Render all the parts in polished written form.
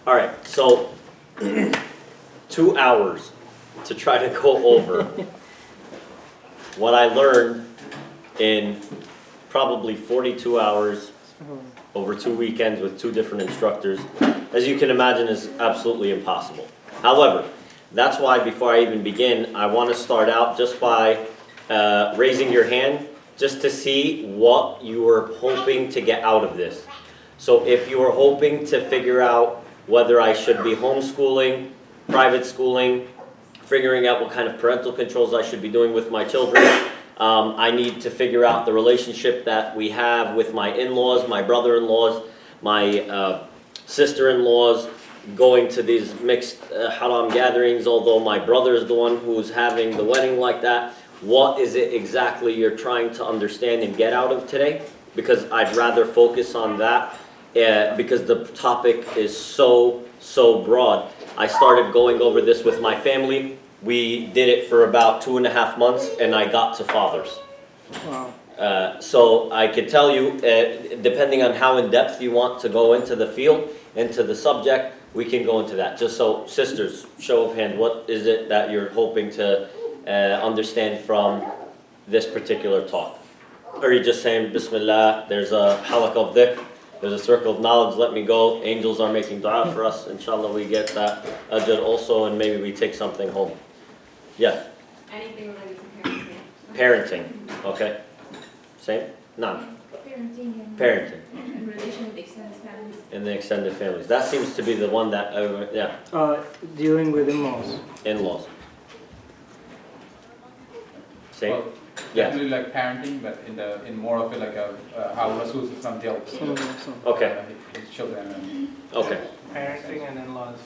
All right, so 2 hours to try to go over what I learned in probably 42 hours over 2 weekends with 2 different instructors, as you can imagine, is absolutely impossible. However, that's why before I even begin, I want to start out just by raising your hand just to see what you were hoping to get out of this. So if you were hoping to figure out whether I should be homeschooling, private schooling, figuring out what kind of parental controls I should be doing with my children, I need to figure out the relationship that we have with my in-laws, my brother-in-laws, my sister-in-laws, going to these mixed haram gatherings, although my brother is the one who's having the wedding like that. What is it exactly you're trying to understand and get out of today? Because I'd rather focus on that because the topic is so broad. I started going over this with my family. We did it for about 2.5 months, and I got to fathers. Wow. So I could tell you, depending on how in depth you want to go into the field, into the subject, we can go into that. Just so, sisters, show of hand, what is it that you're hoping to understand from this particular talk? Are you just saying, Bismillah, there's a halaq of dhikr, there's a circle of knowledge, let me go, angels are making dua for us, inshallah we get that ajr also, and maybe we take something home. Yeah? Anything related to parenting. Parenting, okay. Same? None. Parenting. In relation with extended families. In the extended families. That seems to be the one that, yeah. Dealing with in-laws. In-laws. Same? Well, Yeah. definitely like parenting, but in more of like how Rasul dealt with Okay. his children and Okay. Parenting and in-laws.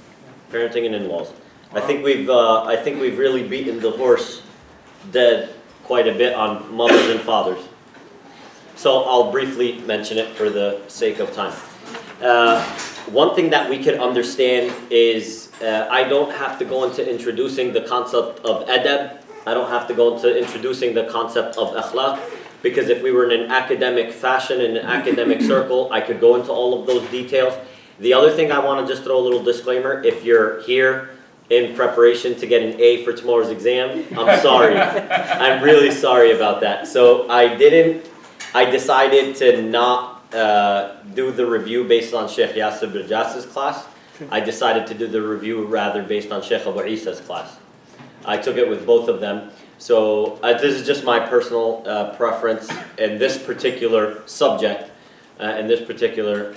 Parenting and in-laws. I think we've really beaten the horse dead quite a bit on mothers and fathers. So I'll briefly mention it for the sake of time. One thing that we could understand is I don't have to go into introducing the concept of adab. I don't have to go into introducing the concept of akhlaq, because if we were in an academic fashion, in an academic circle, I could go into all of those details. The other thing I want to just throw a little disclaimer, if you're here in preparation to get an A for tomorrow's exam, I'm sorry. I'm really sorry about that. So I decided to not do the review based on Sheikh Yasser Birjas's class. I decided to do the review rather based on Sheikh Abu Isa's class. I took it with both of them. So this is just my personal preference in this particular subject, in this particular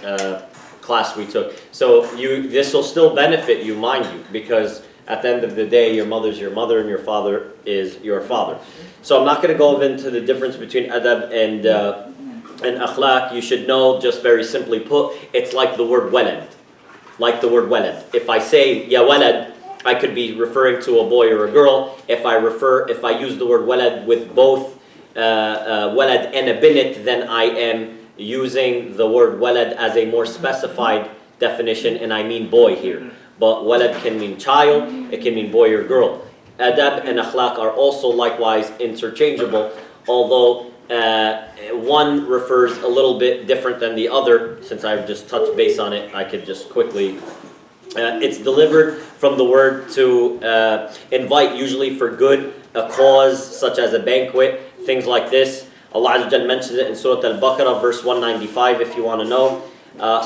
class we took. So this will still benefit you, mind you, because at the end of the day, your mother's your mother and your father is your father. So I'm not going to go into the difference between adab and akhlaq. You should know, just very simply put, it's like the word walad. Like the word walad. If I say ya walad, I could be referring to a boy or a girl. If I use the word walad with both walad and a binit, then I am using the word walad as a more specified definition, and I mean boy here. But walad can mean child, it can mean boy or girl. Adab and akhlaq are also likewise interchangeable, although one refers a little bit different than the other. Since I've just touched base on it, I could just quickly... it's delivered from the word to invite, usually for good, a cause such as a banquet, things like this. Allah Azza wa Jal mentions it in Surah Al-Bakr, verse 195, if you want to know.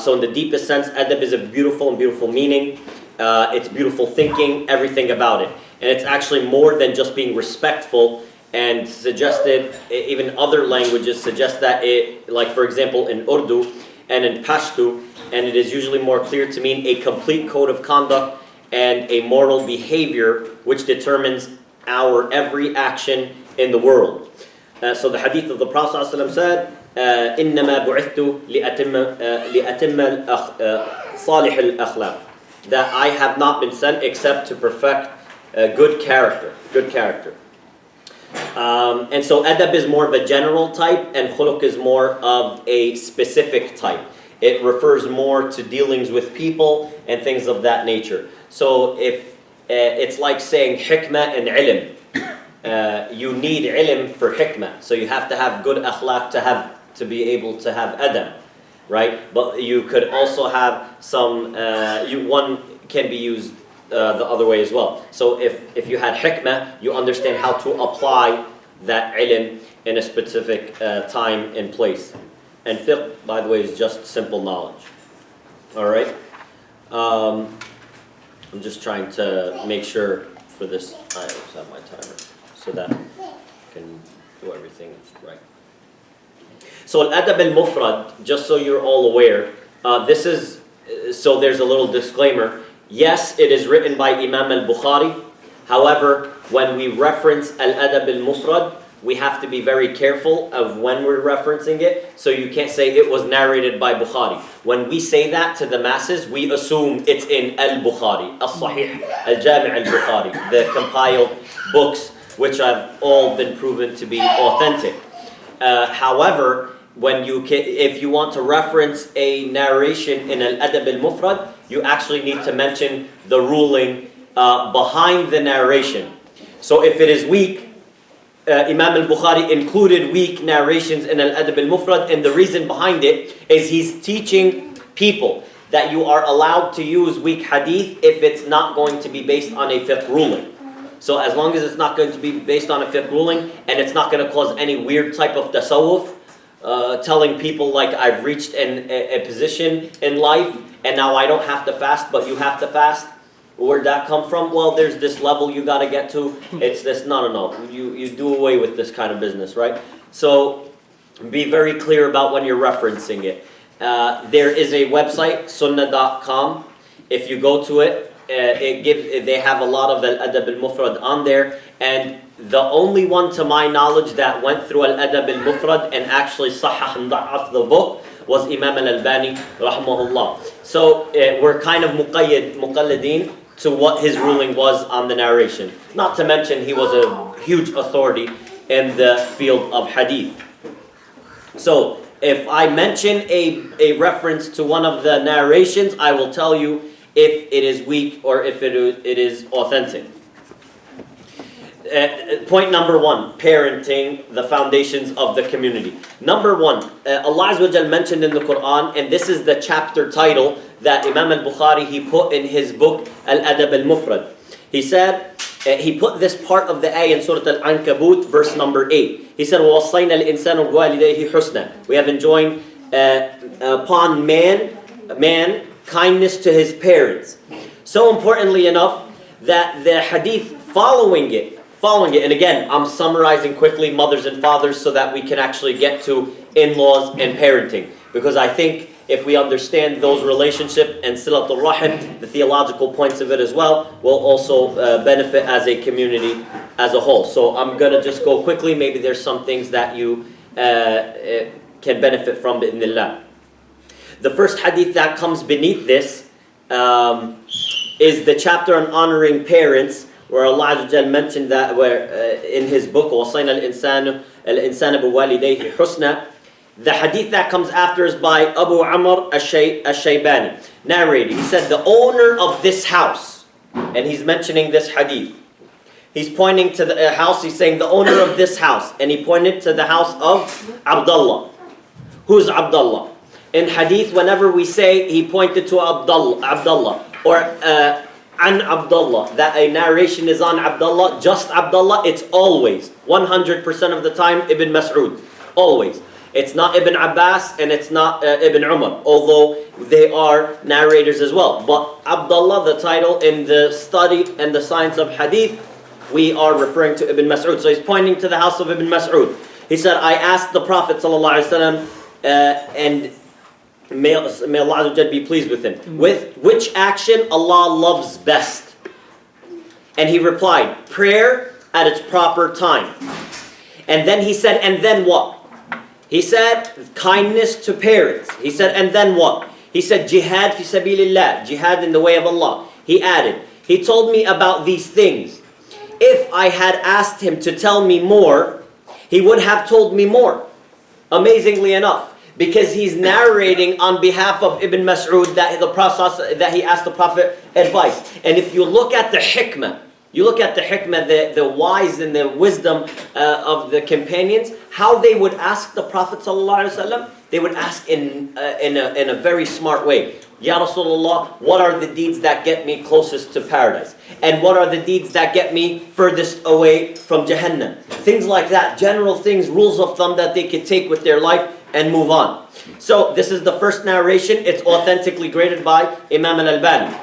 So in the deepest sense, adab is a beautiful meaning. It's beautiful thinking, everything about it. And it's actually more than just being respectful, and suggested, even other languages suggest that it, like for example in Urdu and in Pashto, and it is usually more clear to mean a complete code of conduct and a moral behavior which determines our every action in the world. So the hadith of the Prophet ﷺ said, إِنَّمَا بُعِثْتُ لِأَتِمَّ صَالِحِ الْأَخْلَاقِ, that I have not been sent except to perfect good character. And so adab is more of a general type, and khuluq is more of a specific type. It refers more to dealings with people and things of that nature. So if it's like saying hikmah and ilm. You need ilm for hikmah. So you have to have good akhlaq to be able to have adab. right? But you could also have some, one can be used the other way as well. So if you had hikmah, you understand how to apply that ilm in a specific time and place. And fiqh, by the way, is just simple knowledge. All right? I'm just trying to make sure for this, I always have my timer, so that I can do everything right. So al-adab al-mufrad, just so you're all aware, this is, so there's a little disclaimer. Yes, it is written by Imam al-Bukhari. However, when we reference al-adab al-mufrad, we have to be very careful of when we're referencing it. So you can't say it was narrated by Bukhari. When we say that to the masses, we assume it's in al-Bukhari, al-Sahih, al-Jami' al-Bukhari, the compiled books, which have all been proven to be authentic. However, if you want to reference a narration in al-adab al-mufrad, you actually need to mention the ruling behind the narration. So if it is weak, Imam al-Bukhari included weak narrations in al-adab al-mufrad, and the reason behind it is he's teaching people that you are allowed to use weak hadith if it's not going to be based on a fiqh ruling. So as long as it's not going to be based on a fiqh ruling, and it's not going to cause any weird type of tasawwuf, telling people like I've reached a position in life and now I don't have to fast but you have to fast. Where'd that come from? Well, there's this level you got to get to. It's this, no. You do away with this kind of business, right? So be very clear about when you're referencing it. There is a website, sunnah.com. If you go to it, they have a lot of al-adab al-mufrad on there, and the only one to my knowledge that went through al-adab al-mufrad and actually sahah and da'af the book was Imam al-Albani rahmahullah. So we're kind of muqalladeen to what his ruling was on the narration. Not to mention he was a huge authority in the field of hadith. So if I mention a reference to one of the narrations, I will tell you if it is weak or if it is authentic. Point number one, parenting, the foundations of the community. Number one, Allah Azza wa Jal mentioned in the Quran, and this is the chapter title that Imam al-Bukhari, he put in his book, Al-Adab al-Mufrad. He said, he put this part of the ayah in Surah Al-Ankabut, verse number 8. He said, وَوَصَّيْنَا الْإِنسَانُ بِوَالِدَيْهِ حُسْنًا. We have enjoined upon man kindness to his parents. So importantly enough, that the hadith following it, and again, I'm summarizing quickly mothers and fathers so that we can actually get to in-laws and parenting. Because I think if we understand those relationships and silatul rahim, the theological points of it as well, will also benefit as a community as a whole. So I'm going to just go quickly. Maybe there's some things that you can benefit from bi'idhnillah. The first hadith that comes beneath this is the chapter on honoring parents, where Allah Azza wa Jal mentioned that in his book, وَصَيْنَا الْإِنسَانَ بِوَالِدَيْهِ حُسْنًا. The hadith that comes after is by Abu Amr al-Shaybani, narrated. He said, the owner of this house, and he's mentioning this hadith. He's pointing to the house, he's saying, the owner of this house, and he pointed to the house of Abdullah. Who's Abdullah? In hadith, whenever we say he pointed to Abdullah, or an Abdullah, that a narration is on Abdullah, just Abdullah, it's always, 100% of the time, Ibn Mas'ud. Always. It's not Ibn Abbas and it's not Ibn Umar, although they are narrators as well. But Abdullah, the title in the study and the science of hadith, we are referring to Ibn Mas'ud. So he's pointing to the house of Ibn Mas'ud. He said, I asked the Prophet ﷺ, and may Allah Azza wa Jalla be pleased with him, with which action Allah loves best? And he replied, prayer at its proper time. And then he said, and then what? He said, kindness to parents. He said, and then what? He said, jihad fi sabilillah, jihad in the way of Allah. He added, he told me about these things. If I had asked him to tell me more, he would have told me more. Amazingly enough. Because he's narrating on behalf of Ibn Mas'ud that he asked the Prophet advice. And if you look at the hikmah, the wise and the wisdom of the companions, how they would ask the Prophet ﷺ, they would ask in a very smart way. Ya Rasulullah, what are the deeds that get me closest to paradise? And what are the deeds that get me furthest away from Jahannam? Things like that, general things, rules of thumb that they could take with their life and move on. So this is the first narration. It's authentically graded by Imam al-Albani.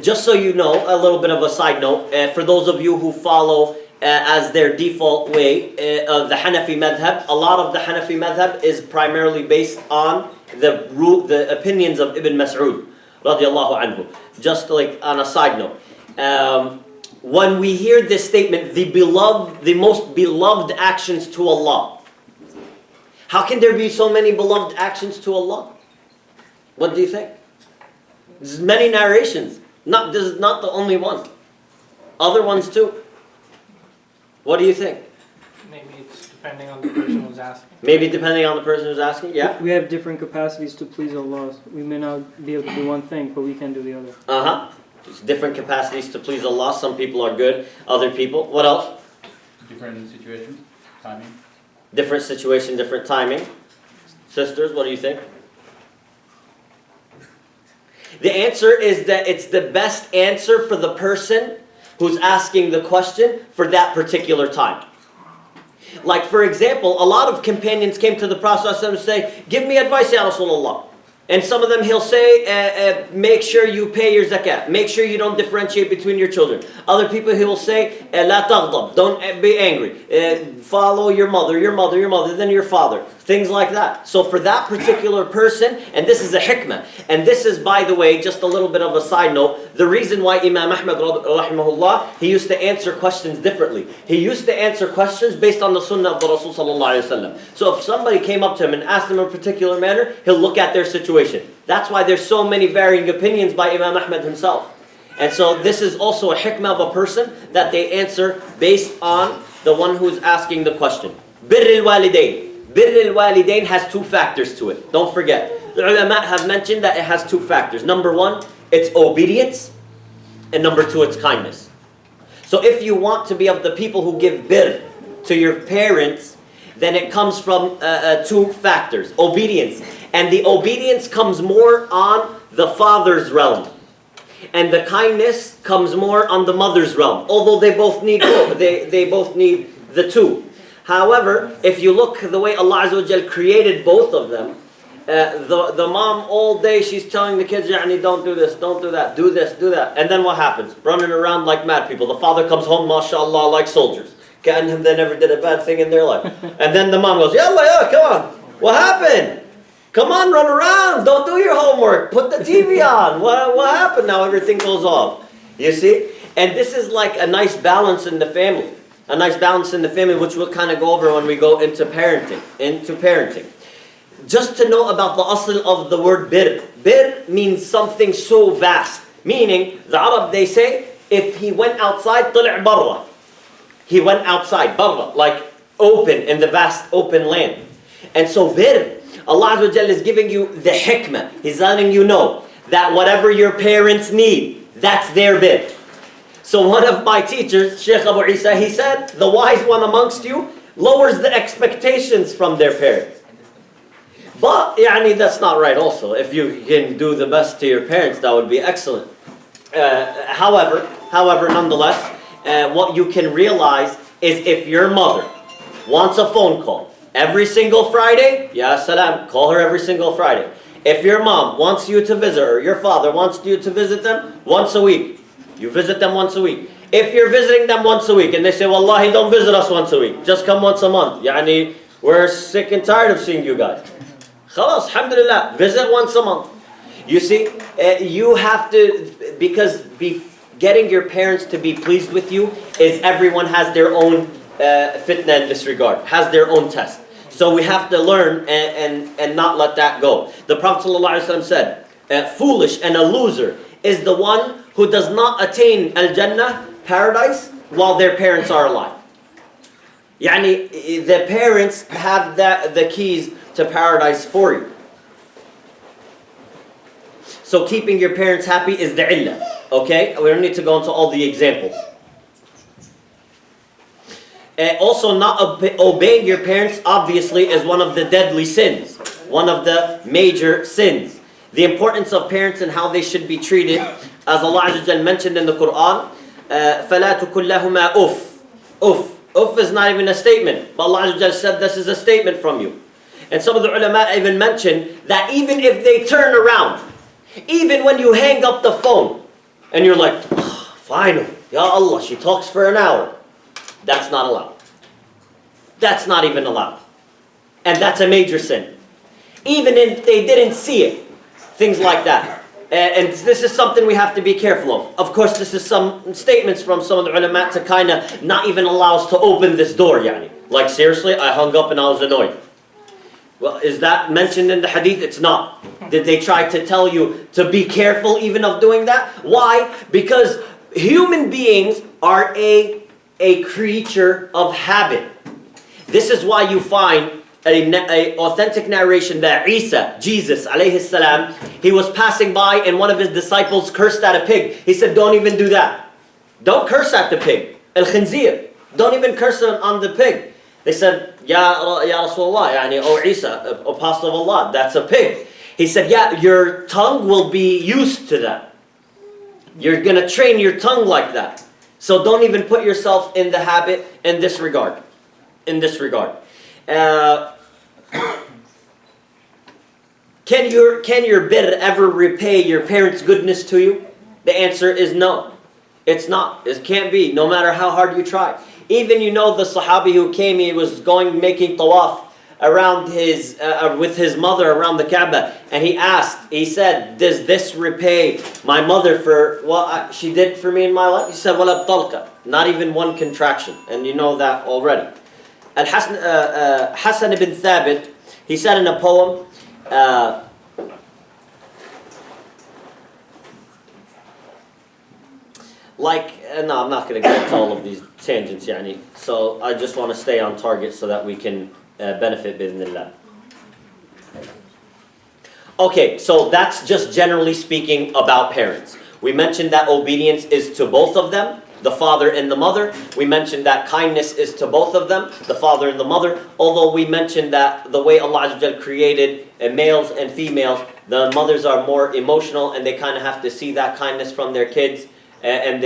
Just so you know, a little bit of a side note, for those of you who follow as their default way of the Hanafi madhab, a lot of the Hanafi madhab is primarily based on the opinions of Ibn Mas'ud radiallahu anhu. Just like on a side note, when we hear this statement, the most beloved actions to Allah, how can there be so many beloved actions to Allah? What do you think? There's many narrations. This is not the only one. Other ones too. What do you think? Maybe it's depending on the person who's asking. Maybe depending on the person who's asking, yeah? We have different capacities to please Allah. We may not be able to do one thing, but we can do the other. There's different capacities to please Allah. Some people are good, other people. What else? Different situations, timing. Different situation, different timing. Sisters, what do you think? The answer is that it's the best answer for the person who's asking the question for that particular time. Like for example, a lot of companions came to the Prophet and say, give me advice, Ya Rasulullah. And some of them he'll say, make sure you pay your zakat. Make sure you don't differentiate between your children. Other people he will say, لا تغضب, don't be angry. Follow your mother, then your father. Things like that. So for that particular person, and this is a hikmah, and this is, by the way, just a little bit of a side note, the reason why Imam Ahmad rahimahullah, he used to answer questions differently. He used to answer questions based on the sunnah of the Rasul sallallahu alaihi wasallam. So if somebody came up to him and asked him in a particular manner, he'll look at their situation. That's why there's so many varying opinions by Imam Ahmad himself. And so this is also a hikmah of a person that they answer based on the one who's asking the question. Birr al-walidain. Birr al-walidain has two factors to it. Don't forget. The ulama have mentioned that it has two factors. Number one, it's obedience. And number two, it's kindness. So if you want to be of the people who give birr to your parents, then it comes from two factors. Obedience. And the obedience comes more on the father's realm. And the kindness comes more on the mother's realm. Although they both need they both need the two. However, if you look the way Allah Azza wa Jal created both of them, the mom all day she's telling the kids, don't do this, don't do that, do this, do that. And then what happens? Running around like mad people. The father comes home, mashallah, like soldiers. Ka'annahum they never did a bad thing in their life. And then the mom goes, Yalla, come on. What happened? Come on, run around. Don't do your homework. Put the TV on. What happened? Now everything goes off. You see? And this is like a nice balance in the family. A nice balance in the family, which we'll kind of go over when we go into parenting. Just to know about the asl of the word bir. Bir means something so vast. Meaning, the Arab, they say, if he went outside, طلع برا. He went outside, barra, like open, in the vast open land. And so bir, Allah Azza wa Jalla is giving you the hikmah. He's letting you know that whatever your parents need, that's their bir. So one of my teachers, Sheikh Abu Isa, he said, the wise one amongst you lowers the expectations from their parents. But, that's not right also. If you can do the best to your parents, that would be excellent. However, nonetheless, what you can realize is if your mother wants a phone call every single Friday, ya salam, call her every single Friday. If your mom wants you to visit her, your father wants you to visit them once a week, you visit them once a week. If you're visiting them once a week and they say, Wallahi, don't visit us once a week, just come once a month. We're sick and tired of seeing you guys. Khalas, alhamdulillah, visit once a month. You see, you have to, because getting your parents to be pleased with you is everyone has their own fitna in this regard, has their own test. So we have to learn and not let that go. The Prophet ﷺ said, foolish and a loser is the one who does not attain al-Jannah, paradise, while their parents are alive. The parents have the keys to paradise for you. So keeping your parents happy is the illah. Okay? We don't need to go into all the examples. Also, not obeying your parents, obviously, is one of the deadly sins. One of the major sins. The importance of parents and how they should be treated. As Allah Azza wa Jal mentioned in the Quran, فَلَا تُكُلْ لَهُمَا أُفْ. Uff is not even a statement. But Allah Azza wa Jal said this is a statement from you. And some of the ulama even mentioned that even if they turn around, even when you hang up the phone, and you're like, oh, finally, Ya Allah, she talks for an hour. That's not allowed. That's not even allowed. And that's a major sin. Even if they didn't see it. Things like that. And this is something we have to be careful of. Of course, this is some statements from some of the ulama to kind of not even allow us to open this door, yani. Like seriously, I hung up and I was annoyed. Well, is that mentioned in the hadith? It's not. Did they try to tell you to be careful even of doing that? Why? Because human beings are a creature of habit. This is why you find a authentic narration that Isa, Jesus alayhi salam, he was passing by and one of his disciples cursed at a pig. He said, don't even do that. Don't curse at the pig. Al-khinzir. Don't even curse on the pig. They said, Ya Rasulullah, yani, O Isa, Apostle of Allah, that's a pig. He said, yeah, your tongue will be used to that. You're going to train your tongue like that. So don't even put yourself in the habit in this regard. In this regard. Can your birr ever repay your parents' goodness to you? The answer is no. It's not. It can't be, no matter how hard you try. Even the Sahabi who came, he was making tawaf around with his mother around the Kaaba, and he said, does this repay my mother for what she did for me in my life? He said, wala btalqa, not even one contraction, and you know that already. Hassan ibn Thabit, he said in a poem, no, I'm not going to get into all of these tangents, yani. So I just want to stay on target so that we can benefit bi'idhnillah. Okay, so that's just generally speaking about parents. We mentioned that obedience is to both of them, the father and the mother. We mentioned that kindness is to both of them, the father and the mother. Although we mentioned that the way Allah Azza wa Jal created males and females, the mothers are more emotional and they kind of have to see that kindness from their kids and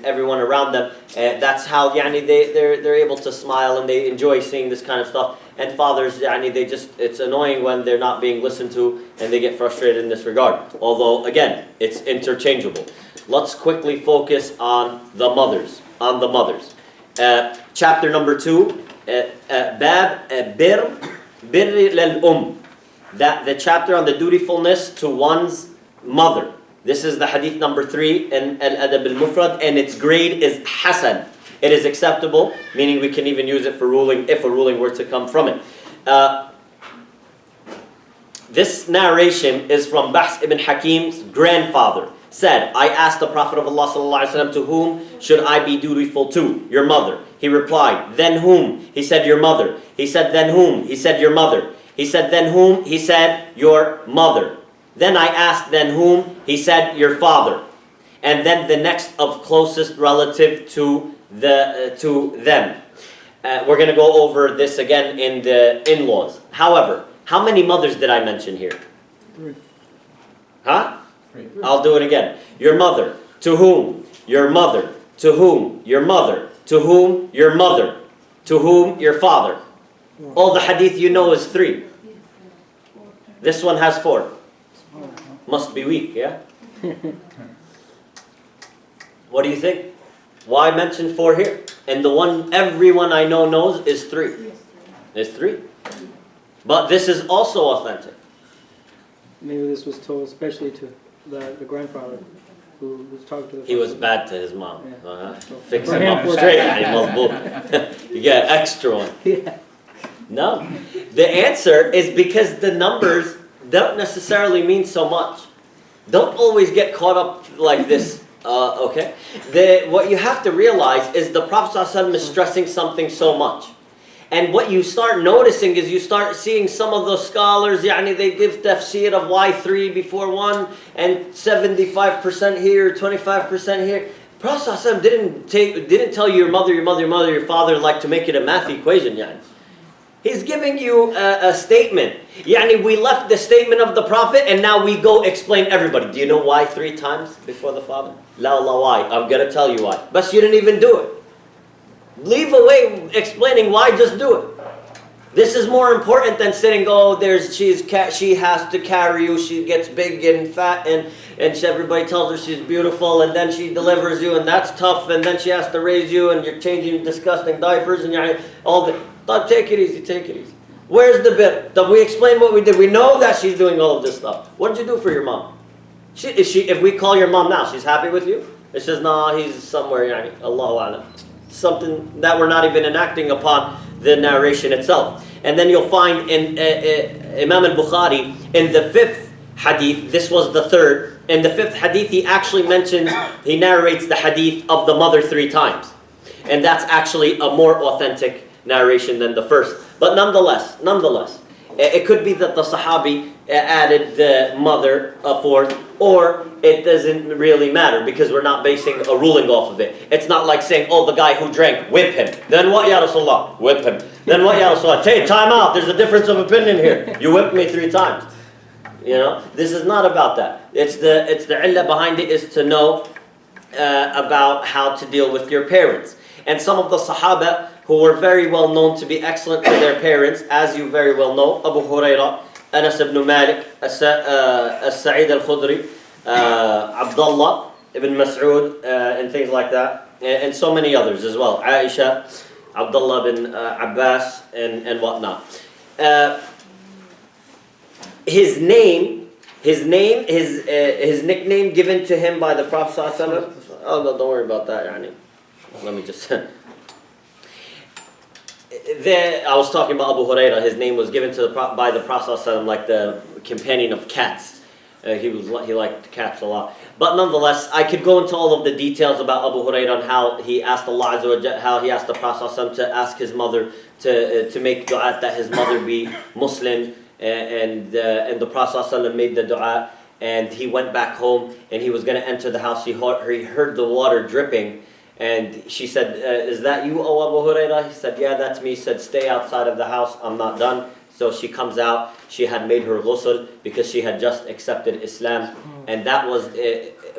everyone around them. That's how they're able to smile and they enjoy seeing this kind of stuff. And fathers, it's annoying when they're not being listened to and they get frustrated in this regard. Although, again, it's interchangeable. Let's quickly focus on the mothers. Chapter number 2, Bab Birri lil that the chapter on the dutifulness to one's mother. This is the hadith number 3 in Al-Adab al-Mufrad, and its grade is Hasan. It is acceptable, meaning we can even use it for ruling if a ruling were to come from it. This narration is from Bahs ibn Hakim's grandfather. Said, I asked the Prophet of Allah ﷺ, to whom should I be dutiful to? Your mother. He replied, then whom? He said, your mother. He said, then whom? He said, your mother. He said, then whom? He said, your mother. Then I asked, then whom? He said, your father. And then the next of closest relative to them. We're going to go over this again in the in-laws. However, how many mothers did I mention here? 3. Huh? 3. I'll do it again. Your mother. To whom? Your mother. To whom? Your mother. To whom? Your mother. To whom? Your father. All the hadith you know is 3. This one has 4. Must be weak, yeah? What do you think? Why mention 4 here? And the one everyone I know knows is 3. It's 3. But this is also authentic. Maybe this was told especially to the grandfather who was talking to the He was bad to his mom. Yeah. Fix him up straight. You get an extra one. Yeah. No. The answer is because the numbers don't necessarily mean so much. Don't always get caught up like this. Okay? What you have to realize is the Prophet ﷺ is stressing something so much. And what you start noticing is you start seeing some of those scholars, they give tafsir of why 3 before 1 and 75% here, 25% here. Prophet ﷺ didn't tell you your mother, your father like to make it a math equation. Yani. He's giving you a statement. Yani, we left the statement of the Prophet and now we go explain everybody. Do you know why 3 times before the father? La why? I'm going to tell you why. But you didn't even do it. Leave away explaining why, just do it. This is more important than sitting, she has to carry you, she gets big and fat and everybody tells her she's beautiful and then she delivers you and that's tough and then she has to raise you and you're changing disgusting diapers and you're all the... Take it easy, take it easy. Where's the bit? Did we explain what we did? We know that she's doing all of this stuff. What did you do for your mom? If we call your mom now, she's happy with you? It says, no, he's somewhere, Allahu Alam. Something that we're not even enacting upon the narration itself. And then you'll find in Imam al-Bukhari, in the 5th hadith, this was the 3rd, in the 5th hadith he actually he narrates the hadith of the mother 3 times. And that's actually a more authentic narration than the first. But nonetheless, it could be that the Sahabi added the mother a 4th, or it doesn't really matter because we're not basing a ruling off of it. It's not like saying, the guy who drank, whip him. Then what, Ya Rasulullah? Whip him. Then what, Ya Rasulullah? Hey, time out. There's a difference of opinion here. You whipped me 3 times. This is not about that. It's the illah behind it is to know about how to deal with your parents. And some of the Sahaba who were very well known to be excellent to their parents, as you very well know, Abu Hurairah, Anas ibn Malik, As-Sa'id al-Khudri, Abdullah ibn Mas'ud, and things like that, and so many others as well. Aisha, Abdullah bin Abbas, and whatnot. His nickname given to him by the Prophet ﷺ. Oh no, don't worry about that, Yani. Let me just... I was talking about Abu Hurairah. His name was given by the Prophet ﷺ like the companion of cats. He liked cats a lot. But nonetheless, I could go into all of the details about Abu Hurairah and how he asked Allah Azza wa Jalla, how he asked the Prophet ﷺ to ask his mother to make dua that his mother be Muslim, and the Prophet ﷺ made the dua, and he went back home and he was going to enter the house. He heard the water dripping. And she said, is that you, O Abu Hurairah? He said, yeah, that's me. He said, stay outside of the house. I'm not done. So she comes out. She had made her ghusl because she had just accepted Islam. And that was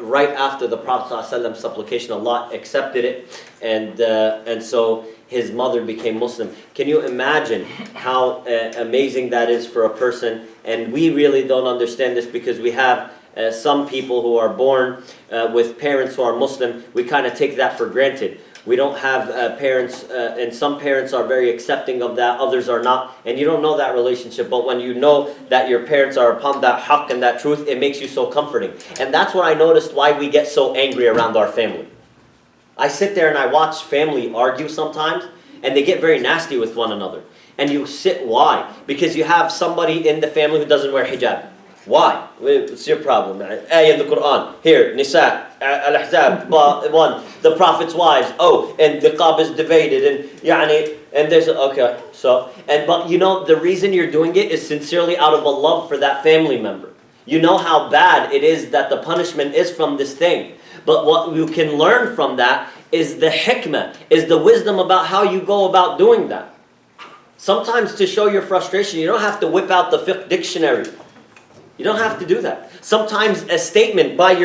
right after the Prophet ﷺ's supplication. Allah accepted it. And so his mother became Muslim. Can you imagine how amazing that is for a person? And we really don't understand this because we have some people who are born with parents who are Muslim. We kind of take that for granted. We don't have parents, and some parents are very accepting of that, others are not, and you don't know that relationship. But when you know that your parents are upon that haqq and that truth, it makes you so comforting. And that's what I noticed why we get so angry around our family. I sit there and I watch family argue sometimes, and they get very nasty with one another. And you sit, why? Because you have somebody in the family who doesn't wear hijab. Why? What's your problem? Ayah in the Quran. Here, Nisa, Al-Ahzab, 1. The Prophet's wives. And the niqab is debated. And there's, okay. So, but the reason you're doing it is sincerely out of a love for that family member. You know how bad it is that the punishment is from this thing. But what you can learn from that is the hikmah, is the wisdom about how you go about doing that. Sometimes to show your frustration, you don't have to whip out the fiqh dictionary. You don't have to do that. Sometimes a statement by your